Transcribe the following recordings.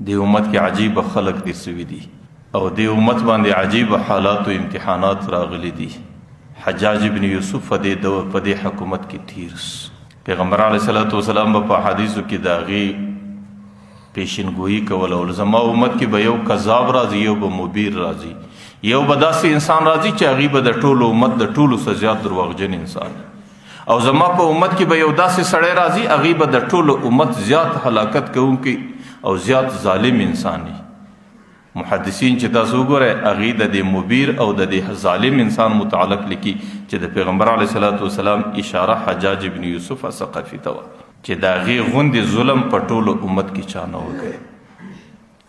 دی امت کې عجیب خلق دي سوي دي او دی امت باندې عجیب حالات او امتحانات راغلي دي. حجاج ابن یوسف په دې حکومت کې تیرس. پیغمبر علیه الصلاۃ والسلام په حدیثو کې داغي پیشنګوئی کول او زما امت کې به یو کذاب راځي، یو به مبیر راځي، یو به داسې انسان راځي چې هغه به د ټولو امت د ټولو څخه زیات دروغجن انسان، او زما په امت کې به یو داسې سړی راځي هغه به د ټولو امت زیات هلاکت کوونکی او زیات ظالم انسان وي. محدثین چې تاسو وګورئ هغه د دې مبیر او د دې ظالم انسان متعلق لیکي چې د پیغمبر علیه الصلاۃ والسلام اشاره حجاج ابن یوسف ثقفي ته چې دا غي غوندې ظلم په ټولو امت کې چانه وکړي.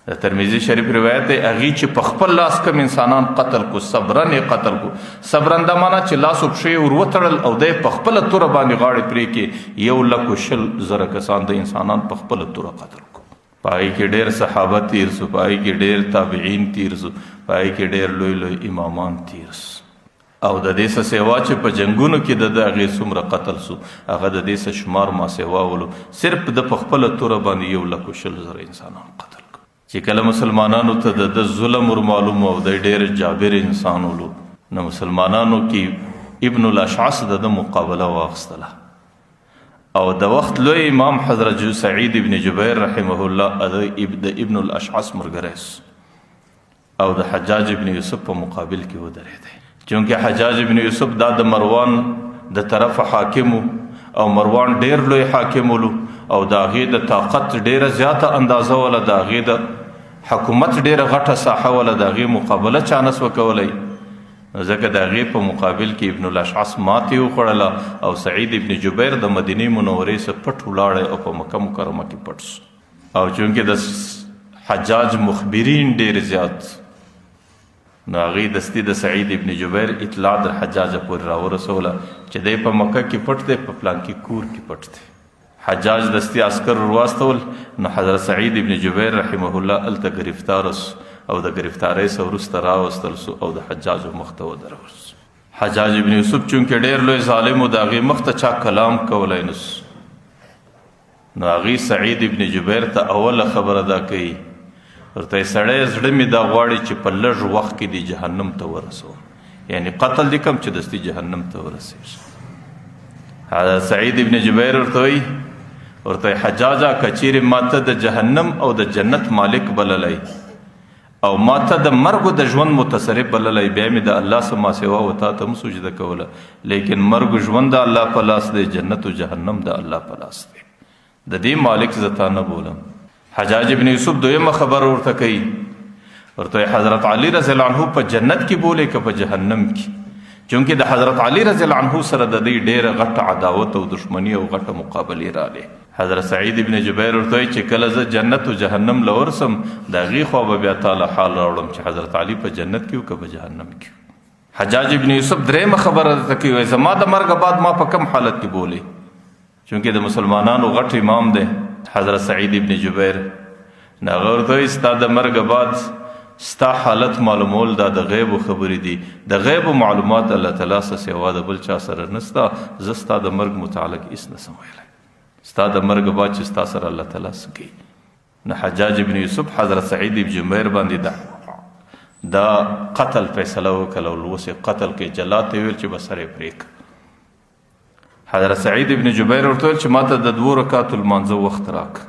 د ترمذی شریف روایت دی هغه چې په خپل لاس کم انسانان قتل کو، صبرن قتل کو. صبرن د معنا چې لاس او پښې ور وتړل او د په خپل تور باندې غاړه پرې کې 1,00,000 کسان د انسانان په خپل تور قتل کو. پای کې ډېر صحابه تیر سو، پای کې ډېر تابعین تیر سو، پای کې ډېر لوی لوی امامان تیر سو. او د دې څه سیوا چې په جنگونو کې د هغې څومره قتل سو هغه د دې څه شمار ما سیوا ولو صرف د په خپله توره باندې 1,00,000 انسانان قتل کړو. چې کله مسلمانانو ته د ظلم ور معلوم او د ډېر جابر انسان ولو نو مسلمانانو کې ابن الاشعث د مقابله واخیستله او د وخت لوی امام حضرت سعید ابن جبیر رحمه الله د ابن الاشعث مرګرس او د حجاج ابن یوسف په مقابل کې ودرېدی. چونکه حجاج ابن یوسف دا د مروان د طرف حاکم او مروان ډیر لوی حاکم ولو او دا غي د طاقت ډیره زیاته اندازه ولا دا غي د حکومت ډیره غټه ساحه ولا دا غي مقابله چانس وکولای. ځکه دا غي په مقابل کې ابن الاشعث ماتي وخړله او سعید ابن جبیر د مدینه منورې څخه پټ ولاړ او په مکه مکرمه کې پټ او چونکه د حجاج مخبرین ډیر زیات نو هغې دستي د سعید ابن جبیر اطلاع د حجاج پورې راورسوله چې دی په مکه کې پټ دی، په پلانکي کور کې پټ دی. حجاج دستي عسکر ورواستول نو حضرت سعید ابن جبیر رحمه الله هلته ګرفتار او د ګرفتارۍ څخه وروسته راوستل سو او د حجاج مخ ته ودرول سو. حجاج ابن یوسف چونکې ډېر لوی ظالم و د هغې مخ ته چا کلام کولی نه سو نو هغې سعید ابن جبیر ته اوله خبره دا کوي ورته سړی زړه مې دا غواړي چې په لږ وخت کې دی جهنم ته ورسوم، یعنی قتل دې کم چې دستي جهنم ته ورسېږي. سعید ابن جبیر ورته حجاجه کچیرې ماته د جهنم او د جنت مالک بللی او ماته د مرګ د ژوند متصرف بللی بیا مې د الله څخه ما سوا و تا ته هم سجده کوله، لیکن مرګ ژوند د الله په لاس دی، جنت و جهنم د الله په لاس دی، د دې مالک زه تا نه بولم. حجاج ابن یوسف دویمه خبر ورته کوي ورته حضرت علی رضی الله عنه په جنت کې بولې که په جهنم کې، چونکې د حضرت علی رضی الله عنه سره د دې ډېره غټه عداوت او دشمنی او غټه مقابلې راغلې. حضرت سعید ابن جبیر ورته چې کله زه جنت او جهنم له ورسم د هغې خوا به بیا تعالی حال راوړم چې حضرت علی په جنت کې و که په جهنم کې. حجاج ابن یوسف درېیمه خبره درته کوي زما د مرګه بعد ما په کم حالت کې بولې، چونکې د مسلمانانو غټ امام دی حضرت سعید ابن جبیر. هغه ورته ستا د مرګ بعد ستا حالت معلومول دا د غیبو خبرې دي، د غیبو معلومات الله تعالی څخه سوا د بل چا سره نسته، زه ستا د مرګ متعلق هېڅ نسم ویلی، ستا د مرګ بعد چې ستا سره الله تعالی څه کوي. نو حجاج ابن یوسف حضرت سعید ابن جبیر باندې دا قتل فیصله وکړه او اوس یې قتل کې جلات ته ویل چې به سر یې پرې کړه. حضرت سعید ابن جبیر ورته ویل چې ما ته د 2 رکعاتو لمانځه وخت راکړه.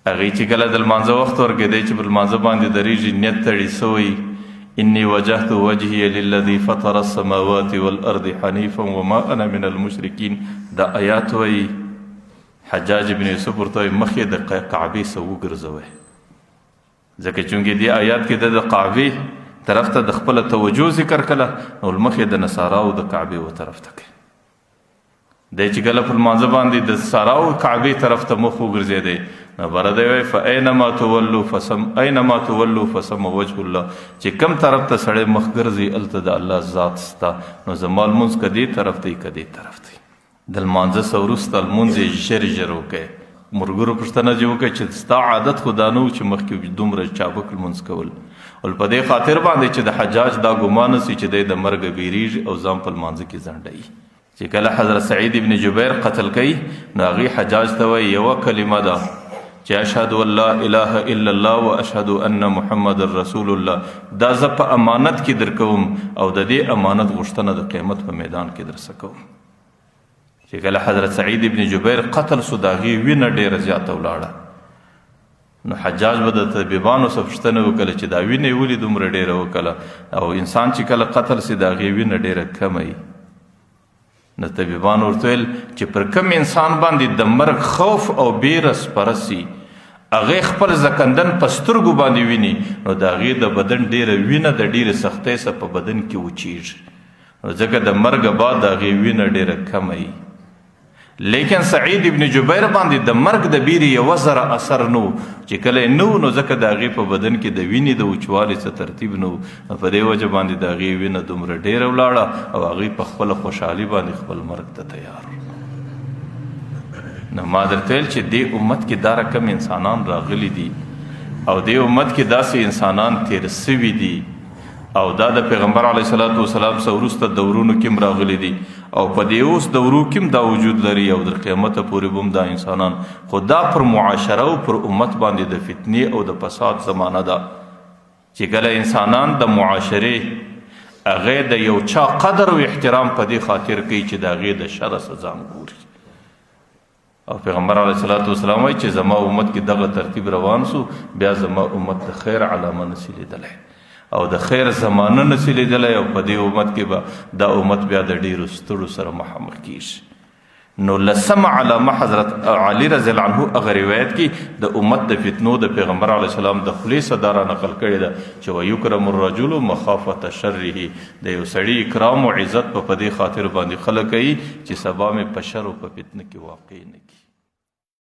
هغې چې کله د لمانځه وخت ورکېدی چې په لمانځه باندې درېږي نیت تړي سوی انی وجهت وجهي للذي فطر السماوات والارض حنیفا وما انا من المشرکین دا آیات وایي. حجاج ابن یوسف ورته وایي مخ یې د کعبې څخه وګرځوئ، ځکه چونکې دې آیات کې د کعبې طرف ته د خپله توجه ذکر کړه نو مخ یې د نصاراو د کعبې و طرف ته کوي. دی چې کله په لمانځه باندې د نصاراو کعبې طرف ته مخ وګرځېدی نو بره دی وایي فاینما تولو فثم وجه الله، چې کم طرف ته سړی مخ ګرځي هلته د الله ذات سته. نو زما لمونځ که دې طرف ته که دې طرف ته د لمانځه څخه وروسته لمونځ یې ژر ژر وکړئ. ملګرو پوښتنه دې وکړئ چې ستا عادت خو دا نه و چې مخکې دومره چابک لمونځ کول، ول په دې خاطر باندې چې د حجاج دا ګمان سي چې دی د مرګه بیریږي او ځان په لمانځه کې ځنډوي. چې کله حضرت سعید ابن جبیر قتل کوي نو هغې حجاج ته وایي یوه کلمه ده چې اشهد ان لا اله الا الله و اشهد ان محمد رسول الله، دا زه په امانت کې درکوم او د دې امانت غوښتنه د قیامت په میدان کې درسه کوم. چې کله حضرت سعید ابن جبیر قتل سو، د هغې وینه ډېره زیاته ولاړه، نو حجاج به د طبیبانو څخه پوښتنه وکړه چې دا وینه یې ولې دومره ډېره وکړه، او انسان چې کله قتل سي د هغې وینه ډېره کمه وي. نو طبیبانو ورته ویل چې پر کوم انسان باندې د مرګ خوف او بیره سپره سي، هغې خپل زکندن په سترګو باندې ویني، نو د هغې د بدن ډېره وینه د ډېرې سختۍ سره په بدن کې وچیږي، نو ځکه د مرګ بعد د هغې وینه ډېره کمه وي. لیکن سعید ابن جبیر باندې د مرګ د بیرې یوه ذره اثر نه و، چې کله یې نه و نو ځکه د هغې په بدن کې د وینې د وچوالي څه ترتیب نه و، په دې وجه باندې د هغې وینه دومره ډېره ولاړه او هغې په خپله خوشحالي باندې خپل مرګ ته تیار و. نو ما درته ویل چې دې امت کې دا رقم انسانان راغلي دي او دې امت کې داسې انسانان تیر سوي دي، او دا د پیغمبر علیه الصلاة والسلام څخه وروسته دورونو کې هم راغلي دي، او په دې اوس دورو کې هم دا وجود لري او تر قیامته پورې به هم دا انسانان. خو دا پر معاشره او پر امت باندې د فتنې او د فساد زمانه ده، چې کله انسانان د معاشرې هغې د یو چا قدر او احترام په دې خاطر کوي چې د هغې د شره څه ځان ګوري. او پیغمبر علیه الصلاة والسلام وایي چې زما امت کې دغه ترتیب روان سو، بیا زما امت د خیر علامه نسي لیدلی او د خیر زمانه نسي لیدلی، او په دې امت کې به دا امت بیا د ډېرو ستړو سره مخامخ کیږي. نو لسمه علامه حضرت علی رضی الله عنه هغه روایت کې د امت د فتنو د پیغمبر علیه السلام د خولې څخه دا را نقل کړې ده چې ویکرم الرجل مخافة شره، د یو سړي اکرام او عزت په دې خاطر باندې خلک کوي چې سبا مې په شر او په فتنه کې واقع نه کړي.